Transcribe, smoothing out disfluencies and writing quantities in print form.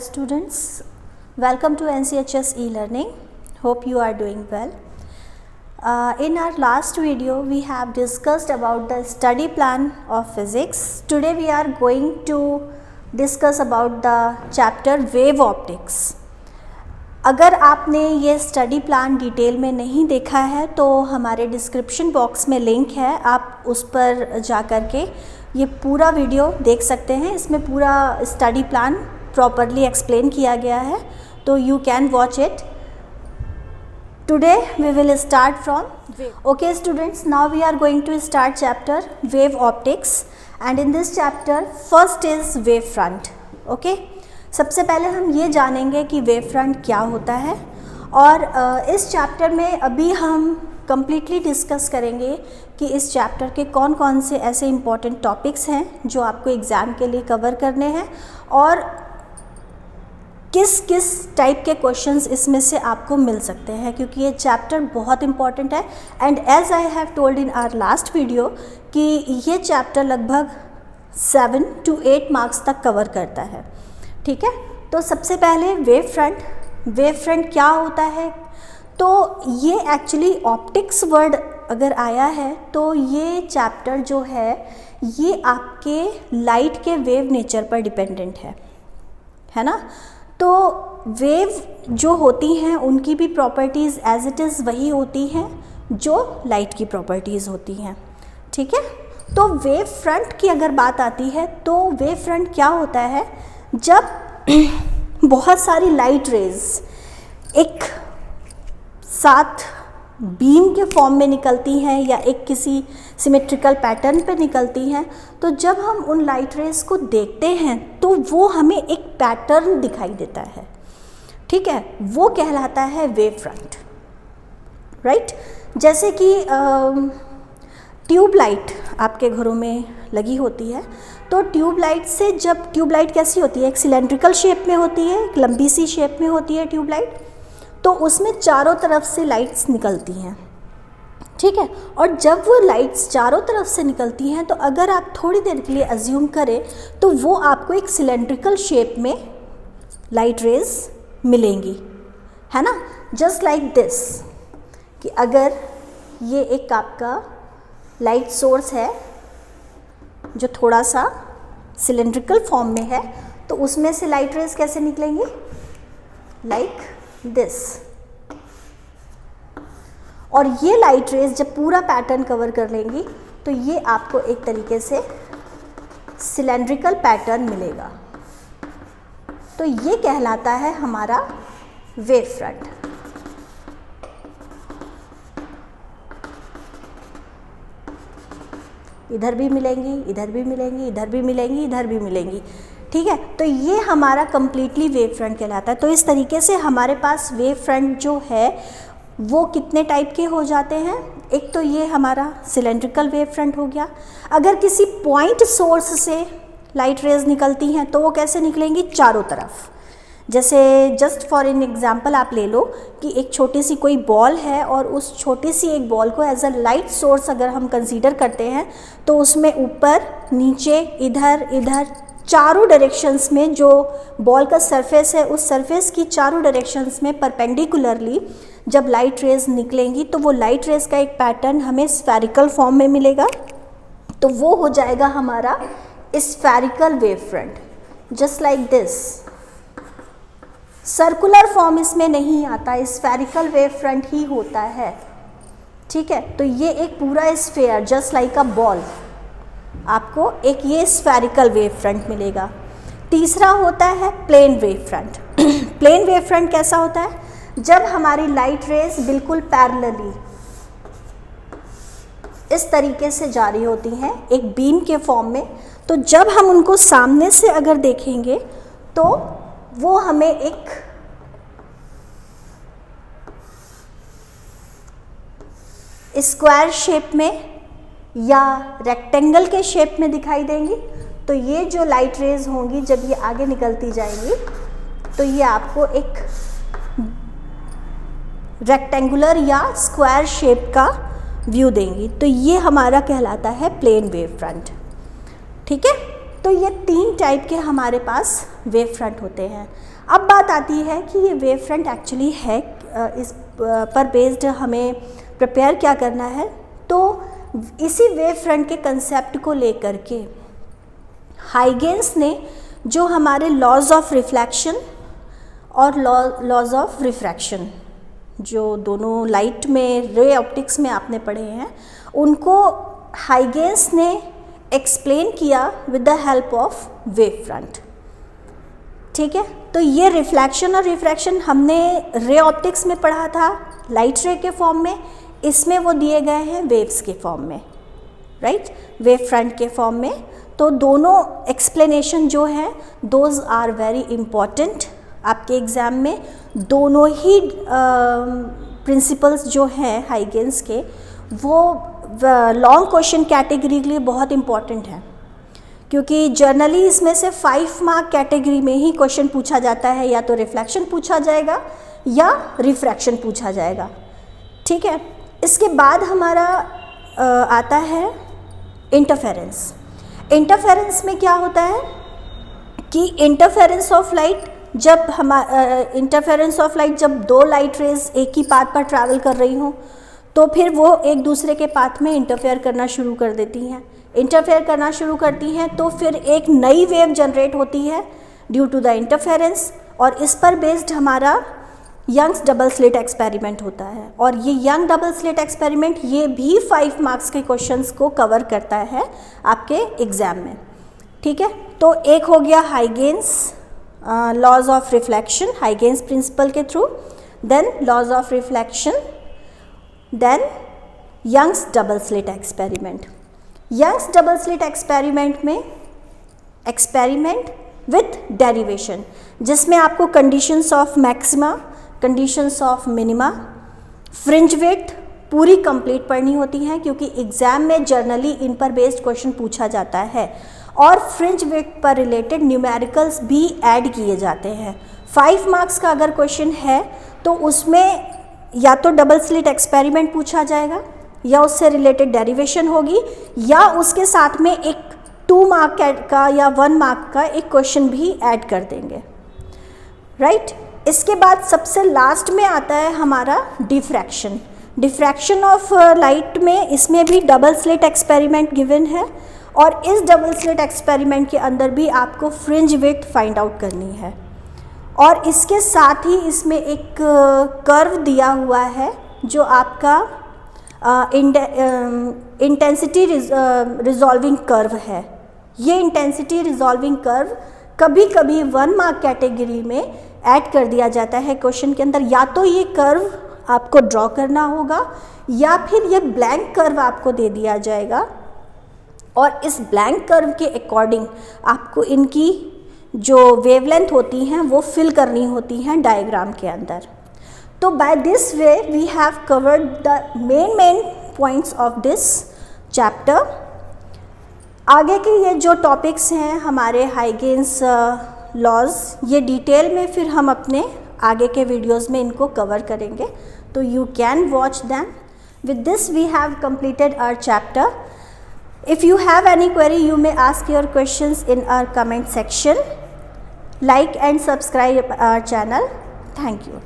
students, welcome to NCHS e-learning. Hope you are doing well. In our last video we have discussed about the study plan of physics. Today we are going to discuss about the chapter wave optics. अगर आपने ये study plan detail में नहीं देखा है तो हमारे description box में लिंक है, आप उस पर जा कर के ये पूरा वीडियो देख सकते हैं. इसमें पूरा स्टडी प्लान प्रॉपरली एक्सप्लेन किया गया है, तो you can watch it. Today we will start from okay students, now we are going to start chapter wave optics and in this chapter first is wave front. Okay, सबसे पहले हम ये जानेंगे कि वेव फ्रंट क्या होता है और इस चैप्टर में अभी हम कम्प्लीटली डिस्कस करेंगे कि इस चैप्टर के कौन कौन से ऐसे इम्पॉर्टेंट टॉपिक्स हैं जो आपको एग्ज़ाम के लिए कवर करने हैं और किस किस टाइप के क्वेश्चंस इसमें से आपको मिल सकते हैं, क्योंकि ये चैप्टर बहुत इम्पॉर्टेंट है. And as I have told in our last video कि ये चैप्टर लगभग 7 to 8 मार्क्स तक कवर करता है. ठीक है, तो सबसे पहले वेव फ्रंट क्या होता है. तो ये एक्चुअली ऑप्टिक्स वर्ड अगर आया है तो ये चैप्टर जो है ये आपके लाइट के वेव नेचर पर डिपेंडेंट है ना. तो वेव जो होती हैं उनकी भी प्रॉपर्टीज़ एज इट इज़ वही होती हैं जो लाइट की प्रॉपर्टीज़ होती हैं. ठीक है, तो वेव फ्रंट की अगर बात आती है तो वेव फ्रंट क्या होता है, जब बहुत सारी लाइट रेज एक साथ बीम के फॉर्म में निकलती हैं या एक किसी सिमेट्रिकल पैटर्न पे निकलती हैं, तो जब हम उन लाइट रेज को देखते हैं तो वो हमें एक पैटर्न दिखाई देता है. ठीक है, वो कहलाता है वेव फ्रंट. राइट, जैसे कि ट्यूब लाइट आपके घरों में लगी होती है, तो ट्यूब लाइट से जब ट्यूब लाइट कैसी होती है, एक सिलेंड्रिकल शेप में होती है, एक लंबी सी शेप में होती है ट्यूब लाइट, तो उसमें चारों तरफ से लाइट्स निकलती हैं. ठीक है, और जब वो लाइट्स चारों तरफ से निकलती हैं तो अगर आप थोड़ी देर के लिए अज्यूम करें तो वो आपको एक सिलेंड्रिकल शेप में लाइट रेज मिलेंगी, है ना. जस्ट लाइक दिस, कि अगर ये एक आपका लाइट सोर्स है जो थोड़ा सा सिलेंड्रिकल फॉर्म में है, तो उसमें से लाइट रेज कैसे निकलेंगी, लाइक दिस. और ये लाइट रेज जब पूरा पैटर्न कवर कर लेंगी तो ये आपको एक तरीके से सिलेंड्रिकल पैटर्न मिलेगा. तो ये कहलाता है हमारा वेव फ्रंट. इधर भी मिलेंगी, इधर भी मिलेंगी, इधर भी मिलेंगी, इधर भी मिलेंगी. ठीक है, तो ये हमारा कम्प्लीटली वेव फ्रंट कहलाता है. तो इस तरीके से हमारे पास वेव फ्रंट जो है वो कितने टाइप के हो जाते हैं. एक तो ये हमारा सिलेंड्रिकल वेव फ्रंट हो गया. अगर किसी पॉइंट सोर्स से लाइट रेज निकलती हैं तो वो कैसे निकलेंगी, चारों तरफ. जैसे जस्ट फॉर एन एग्जांपल आप ले लो कि एक छोटी सी कोई बॉल है और उस छोटी सी एक बॉल को एज अ लाइट सोर्स अगर हम कंसीडर करते हैं तो उसमें ऊपर नीचे इधर इधर चारों डायरेक्शंस में जो बॉल का सरफेस है उस सरफेस की चारों डायरेक्शंस में परपेंडिकुलरली जब लाइट रेज निकलेंगी तो वो लाइट रेज का एक पैटर्न हमें स्फेरिकल फॉर्म में मिलेगा. तो वो हो जाएगा हमारा spherical wave front. Just like this, circular form इसमें नहीं आता, स्फेरिकल वेव फ्रंट ही होता है. ठीक है, तो ये एक पूरा sphere just like a ball, आपको एक ये स्फेरिकल वेव फ्रंट मिलेगा. तीसरा होता है plane wave front. Plane wave front कैसा होता है, जब हमारी लाइट रेज बिल्कुल पैरेलली इस तरीके से जा रही होती हैं एक बीम के फॉर्म में, तो जब हम उनको सामने से अगर देखेंगे तो वो हमें एक स्क्वायर शेप में या रेक्टेंगल के शेप में दिखाई देंगी. तो ये जो लाइट रेज होंगी जब ये आगे निकलती जाएंगी तो ये आपको एक रेक्टेंगुलर या स्क्वायर शेप का व्यू देंगी. तो ये हमारा कहलाता है प्लेन वेव फ्रंट. ठीक है, तो ये 3 टाइप के हमारे पास वेव फ्रंट होते हैं. अब बात आती है कि ये वेव फ्रंट एक्चुअली है, इस पर बेस्ड हमें प्रिपेयर क्या करना है। तो इसी वेव फ्रंट के कंसेप्ट को लेकर के हाइगेंस ने जो हमारे लॉज ऑफ रिफ्लेक्शन और लॉज ऑफ रिफ्रैक्शन, जो दोनों लाइट में रे ऑप्टिक्स में आपने पढ़े हैं, उनको हाइगेंस ने एक्सप्लेन किया with the help of wave front. ठीक है, तो ये रिफ्लेक्शन और रिफ्रैक्शन हमने रे ऑप्टिक्स में पढ़ा था लाइट रे के फॉर्म में, इसमें वो दिए गए हैं वेव्स के फॉर्म में, राइट, वेव फ्रंट के फॉर्म में। तो दोनों एक्सप्लेनेशन जो है दोज आर वेरी इम्पॉर्टेंट आपके एग्ज़ाम में। दोनों ही प्रिंसिपल्स जो हैं हाइगेंस के वो लॉन्ग क्वेश्चन कैटेगरी के लिए बहुत इम्पॉर्टेंट है, क्योंकि जर्नली इसमें से 5 मार्क कैटेगरी में ही क्वेश्चन पूछा जाता है, या तो रिफ्लेक्शन पूछा जाएगा या रिफ्रैक्शन पूछा जाएगा। ठीक है, इसके बाद हमारा आता है इंटरफेरेंस। इंटरफेरेंस में क्या होता है कि इंटरफेरेंस ऑफ लाइट जब इंटरफेरेंस ऑफ लाइट जब 2 लाइट रेज एक ही पाथ पर ट्रैवल कर रही हों तो फिर वो एक दूसरे के पाथ में इंटरफेयर करना शुरू कर देती हैं। इंटरफेयर करना शुरू करती हैं तो फिर एक नई वेव जनरेट होती है ड्यू टू द इंटरफेरेंस, और इस पर बेस्ड हमारा यंग्स डबल स्लिट एक्सपेरिमेंट होता है। और ये यंग डबल स्लिट एक्सपेरिमेंट ये भी 5 मार्क्स के क्वेश्चंस को कवर करता है आपके एग्ज़ाम में। ठीक है, तो एक हो गया Huygens laws of reflection, Huygens principle के through, then laws of reflection, then Young's double slit experiment. Young's double slit experiment में एक्सपेरिमेंट विथ डेरिवेशन, जिसमें आपको conditions of maxima, conditions of minima, fringe width पूरी complete पढ़नी होती हैं, क्योंकि exam में जर्नली इन पर बेस्ड क्वेश्चन पूछा जाता है। और फ्रिंज विड्थ पर रिलेटेड न्यूमेरिकल्स भी ऐड किए जाते हैं। 5 मार्क्स का अगर क्वेश्चन है तो उसमें या तो डबल स्लिट एक्सपेरिमेंट पूछा जाएगा, या उससे रिलेटेड डेरिवेशन होगी, या उसके साथ में एक 2 मार्क का या 1 मार्क का एक क्वेश्चन भी ऐड कर देंगे, राइट। इसके बाद सबसे लास्ट में आता है हमारा डिफ्रैक्शन। डिफ्रैक्शन ऑफ लाइट में इसमें भी डबल स्लिट एक्सपेरिमेंट गिवन है, और इस डबल स्लिट एक्सपेरिमेंट के अंदर भी आपको फ्रिंज विड्थ फाइंड आउट करनी है। और इसके साथ ही इसमें एक कर्व दिया हुआ है जो आपका इंटेंसिटी रिजॉल्विंग कर्व है। ये इंटेंसिटी रिजॉल्विंग कर्व कभी कभी 1 मार्क कैटेगरी में ऐड कर दिया जाता है क्वेश्चन के अंदर। या तो ये कर्व आपको ड्रॉ करना होगा, या फिर ये ब्लैंक कर्व आपको दे दिया जाएगा, और इस ब्लैंक कर्व के अकॉर्डिंग आपको इनकी जो वेवलेंथ होती हैं वो फिल करनी होती हैं डायग्राम के अंदर। तो by this way we have covered the main points of this chapter. आगे के ये जो टॉपिक्स हैं हमारे हाइगेंस लॉज, ये डिटेल में फिर हम अपने आगे के वीडियोस में इनको कवर करेंगे, तो you can watch them. With this we have completed our chapter. If you have any query, you may ask your questions in our comment section. Like and subscribe our channel. Thank you.